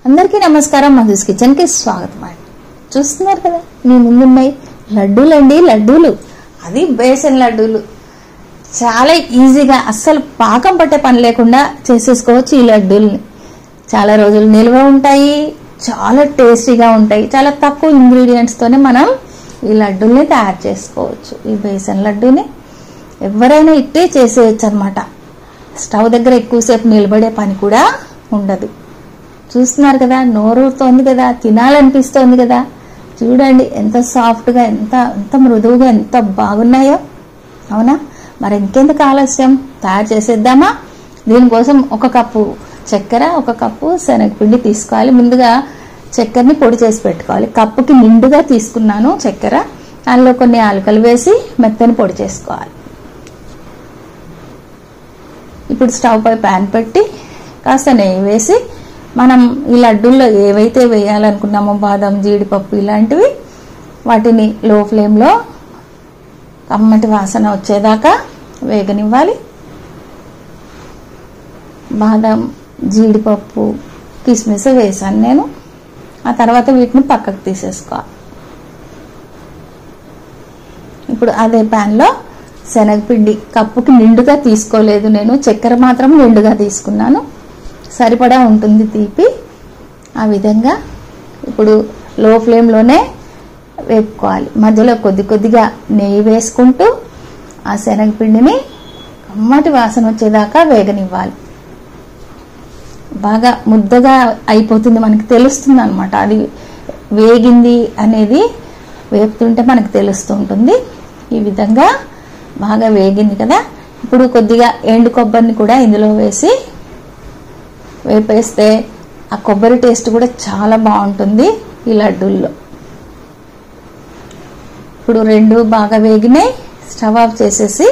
అందరికీ నమస్కారం. మధుస్ కిచెన్ కి స్వాగతం అండి. చూస్తున్నారు కదా మీ ముందున్నాయి లడ్డూలండి. లడ్డూలు, అది బేసన్ లడ్డూలు. చాలా ఈజీగా, అస్సలు పాకం పట్టే పని లేకుండా చేసేసుకోవచ్చు ఈ లడ్డూల్ని. చాలా రోజులు నిల్వ ఉంటాయి, చాలా టేస్టీగా ఉంటాయి. చాలా తక్కువ ఇంగ్రీడియంట్స్ తోనే మనం ఈ లడ్డూల్ని తయారు చేసుకోవచ్చు. ఈ బేసన్ లడ్డూని ఎవరైనా ఇట్టే చేసేయచ్చు అనమాట. స్టవ్ దగ్గర ఎక్కువసేపు నిలబడే పని కూడా ఉండదు. చూస్తున్నారు కదా, నోరుతోంది కదా, తినాలనిపిస్తోంది కదా. చూడండి ఎంత సాఫ్ట్గా, ఎంత మృదువుగా, ఎంత బాగున్నాయో. అవునా? మరి ఇంకెందుకు ఆలస్యం, తయారు చేసేద్దామా? దీనికోసం 1 కప్పు చక్కెర, 1 కప్పు శనగపిండి తీసుకోవాలి. ముందుగా చక్కెరని పొడి చేసి పెట్టుకోవాలి. కప్పుకి నిండుగా తీసుకున్నాను చక్కెర. దానిలో కొన్ని యాలకులు వేసి మెత్తని పొడి చేసుకోవాలి. ఇప్పుడు స్టవ్ పై ప్యాన్ పెట్టి కాస్త నెయ్యి వేసి మనం ఈ లడ్డూల్లో ఏవైతే వేయాలనుకున్నామో, బాదం, జీడిపప్పు ఇలాంటివి, వాటిని లో ఫ్లేమ్లో కమ్మటి వాసన వచ్చేదాకా వేగనివ్వాలి. బాదం, జీడిపప్పు, కిస్మిస్ వేసాను నేను. ఆ తర్వాత వీటిని పక్కకు తీసేసుకోవాలి. ఇప్పుడు అదే ప్యాన్లో శనగపిండి కప్పుకి నిండుగా తీసుకోలేదు నేను, చక్కెర మాత్రం నిండుగా తీసుకున్నాను. సరిపడా ఉంటుంది తీపి. ఆ విధంగా ఇప్పుడు లో ఫ్లేమ్లోనే వేపుకోవాలి. మధ్యలో కొద్దిగా నెయ్యి వేసుకుంటూ ఆ శనగపిండిని కమ్మటి వాసన వచ్చేదాకా వేగనివ్వాలి. బాగా ముద్దగా అయిపోతుంది, మనకి తెలుస్తుంది అనమాట. అది వేగింది అనేది వేపుతుంటే మనకు తెలుస్తూ ఉంటుంది. ఈ విధంగా బాగా వేగింది కదా. ఇప్పుడు కొద్దిగా ఎండు కొబ్బరిని కూడా ఇందులో వేసి వేపేస్తే ఆ కొబ్బరి టేస్ట్ కూడా చాలా బాగుంటుంది ఈ లడ్డూల్లో. ఇప్పుడు 2 బాగా వేగినాయి. స్టవ్ ఆఫ్ చేసేసి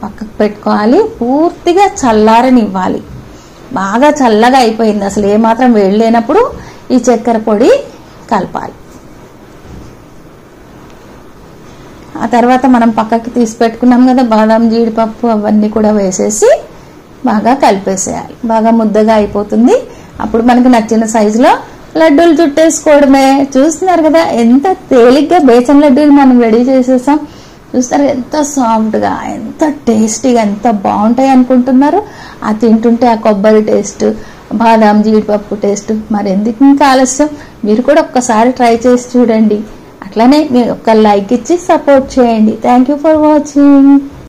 పక్కకు పెట్టుకోవాలి. పూర్తిగా చల్లారనివ్వాలి. బాగా చల్లగా అయిపోయింది, అసలు ఏమాత్రం వేడి లేనప్పుడు ఈ చక్కెర పొడి కలపాలి. ఆ తర్వాత మనం పక్కకి తీసి పెట్టుకున్నాం కదా బాదం, జీడిపప్పు, అవన్నీ కూడా వేసేసి బాగా కలిపేసేయాలి. బాగా ముద్దగా అయిపోతుంది. అప్పుడు మనకు నచ్చిన సైజులో లడ్డూలు చుట్టేసుకోవడమే. చూస్తున్నారు కదా ఎంత తేలిగ్గా బేసన్ లడ్డూలు మనం రెడీ చేసేసాం. చూస్తారు ఎంత సాఫ్ట్గా, ఎంత టేస్టీగా, ఎంత బాగుంటాయి అనుకుంటున్నారు. ఆ తింటుంటే ఆ కొబ్బరి టేస్ట్, బాదం, జీడిపప్పు టేస్ట్, మరి ఎందుకు ఇంకా ఆలస్యం? మీరు కూడా ఒక్కసారి ట్రై చేసి చూడండి. అట్లానే మీరు ఒక లైక్ ఇచ్చి సపోర్ట్ చేయండి. Thank you for watching.